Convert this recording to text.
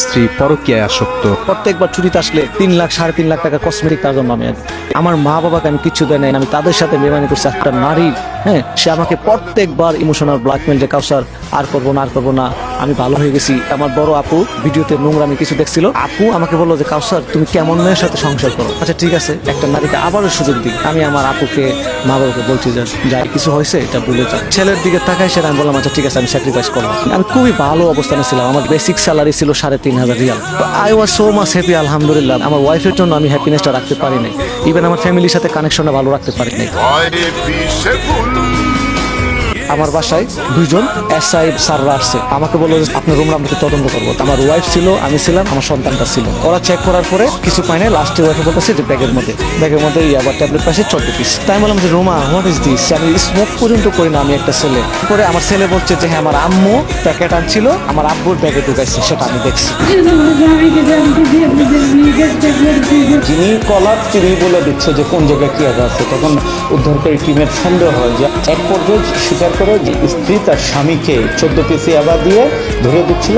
স্ত্রী পরকীয়ায় আসক্ত। প্রত্যেকবার ছুটিতে আসলে 3 লাখ 3.5 লাখ টাকা কসমেটিক তার জন্য আমি আমার মা বাবাকে আমি কিছু দেয় নাই, আমি তাদের সাথে বেমানি করছি। একটা নারী, হ্যাঁ, সে আমাকে প্রত্যেকবার ইমোশনাল ব্ল্যাকমেল, যে কাউসার আর করবো না, আর করবো না, আমি ভালো হয়ে গেছি। আমার বড় আপু ভিডিওতে নোংরামি কিছু দেখছিল, আপু আমাকে বললো যে কাউসার তুমি কেমন মেয়ের সাথে সংসার করো। আচ্ছা ঠিক আছে, একটা নারীকে আবারও সুযোগ দিই। আমি আমার আপুকে, মা বাবাকে বলছি যে যাই কিছু হয়েছে এটা ভুলে যাও। ছেলের দিকে তাকাই, সেটা আমি বললাম আচ্ছা ঠিক আছে, আমি স্যাক্রিফাইস করলাম। আমি খুবই ভালো অবস্থানে ছিলাম, আমার বেসিক স্যালারি ছিল 3,500 Real. I was so much happy, আলহামদুলিল্লাহ। আমার ওয়াইফের জন্য আমি হ্যাপিনেসটা রাখতে পারি নাই, ইভেন আমার ফ্যামিলির সাথে কানেকশনটা ভালো রাখতে পারি নাই। আমার বাসায় 2জন এসআই স্যাররা আসছে, আমাকে বললো যে আপনার রুমরা আমাকে তদন্ত করবো। আমার ওয়াইফ ছিল, আমি ছিলাম, আমার সন্তানটা ছিল। ওরা চেক করার পরে কিছু পাই নাই। লাস্টে ওয়াইফে বলতেছে যে ব্যাগের মধ্যে আবার ট্যাবলেট পাশে 14 পিস। তাই আমি বললাম যে রোমা হোয়াট ইজ দিস, আমি স্মোক পর্যন্ত করি না, আমি একটা ছেলে। পরে আমার ছেলে বলছে যে হ্যাঁ আমার আম্মু প্যাকেট আনছিল, আমার আব্বুর ব্যাগে ঢুকাইছে, সেটা আমি দেখছি। যিনি কলার তিনি বলে দিচ্ছে যে কোন জায়গায় কি আছে, তখন উদ্ধারকারী টিমের সন্দেহ হয় যে এক পর্যায়ে স্বীকার করে যে স্ত্রী তার স্বামীকে 14 পিস ইয়াবা দিয়ে ধরে দিচ্ছিল।